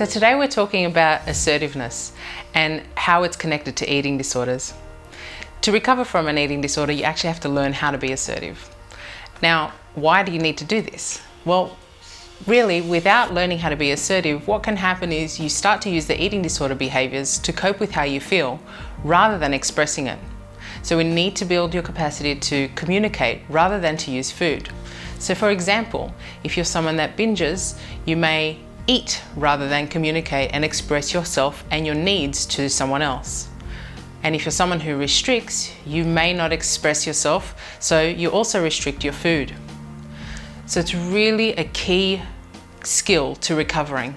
So today we're talking about assertiveness and how it's connected to eating disorders. To recover from an eating disorder, you actually have to learn how to be assertive. Now, why do you need to do this? Well, really, without learning how to be assertive, what can happen is you start to use the eating disorder behaviors to cope with how you feel rather than expressing it. So we need to build your capacity to communicate rather than to use food. So for example, if you're someone that binges, you may eat rather than communicate and express yourself and your needs to someone else. And if you're someone who restricts, you may not express yourself, so you also restrict your food. So it's really a key skill to recovering.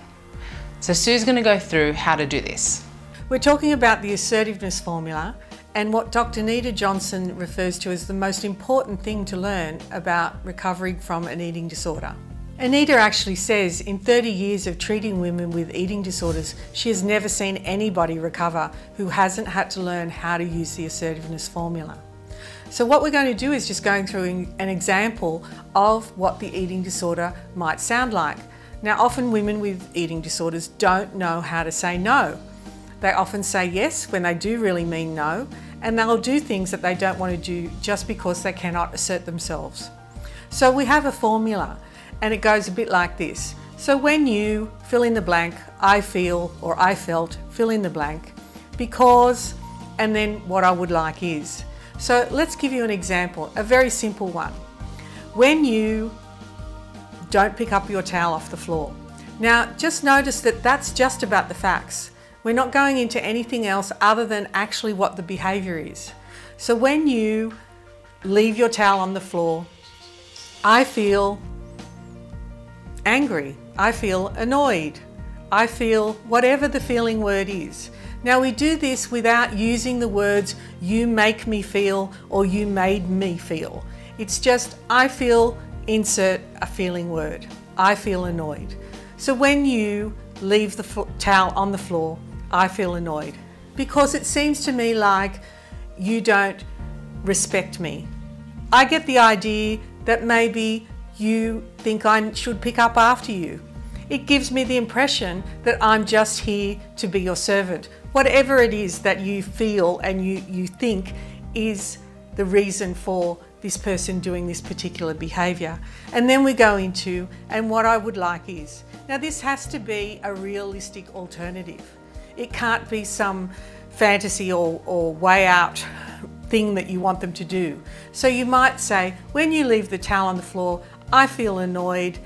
So Sue's going to go through how to do this. We're talking about the Assertiveness Formula and what Dr. Nita Johnson refers to as the most important thing to learn about recovering from an eating disorder. Anita actually says in 30 years of treating women with eating disorders, she has never seen anybody recover who hasn't had to learn how to use the Assertiveness Formula. So what we're going to do is just going through an example of what the eating disorder might sound like. Now, often women with eating disorders don't know how to say no. They often say yes when they do really mean no, and they'll do things that they don't want to do just because they cannot assert themselves. So we have a formula, and it goes a bit like this. So when you fill in the blank, I feel or I felt, fill in the blank, because, and then what I would like is. So let's give you an example, a very simple one. When you don't pick up your towel off the floor. Now just notice that that's just about the facts. We're not going into anything else other than actually what the behaviour is. So when you leave your towel on the floor, I feel angry, I feel annoyed, I feel whatever the feeling word is. Now we do this without using the words you make me feel or you made me feel. It's just I feel, insert a feeling word. I feel annoyed. So when you leave the towel on the floor, I feel annoyed because it seems to me like you don't respect me. I get the idea that maybe you think I should pick up after you. It gives me the impression that I'm just here to be your servant. Whatever it is that you feel and you think is the reason for this person doing this particular behaviour. And then we go into, and what I would like is. Now this has to be a realistic alternative. It can't be some fantasy or way out thing that you want them to do. So you might say, when you leave the towel on the floor, I feel annoyed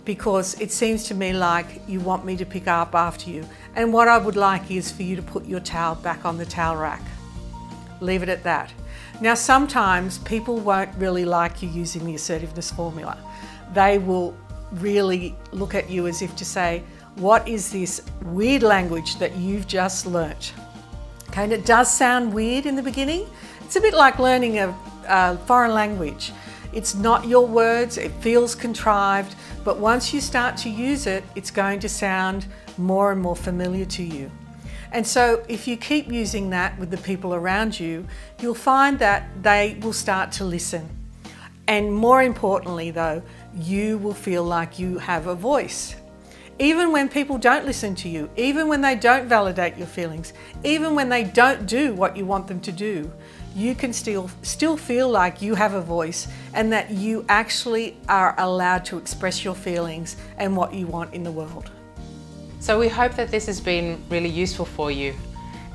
because it seems to me like you want me to pick up after you. And what I would like is for you to put your towel back on the towel rack. Leave it at that. Now sometimes people won't really like you using the Assertiveness Formula. They will really look at you as if to say, what is this weird language that you've just learnt? Okay, and it does sound weird in the beginning. It's a bit like learning a foreign language. It's not your words, it feels contrived, but once you start to use it, it's going to sound more and more familiar to you. And so if you keep using that with the people around you, you'll find that they will start to listen. And more importantly though, you will feel like you have a voice. Even when people don't listen to you, even when they don't validate your feelings, even when they don't do what you want them to do, you can still feel like you have a voice and that you actually are allowed to express your feelings and what you want in the world. So we hope that this has been really useful for you,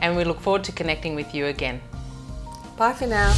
and we look forward to connecting with you again. Bye for now.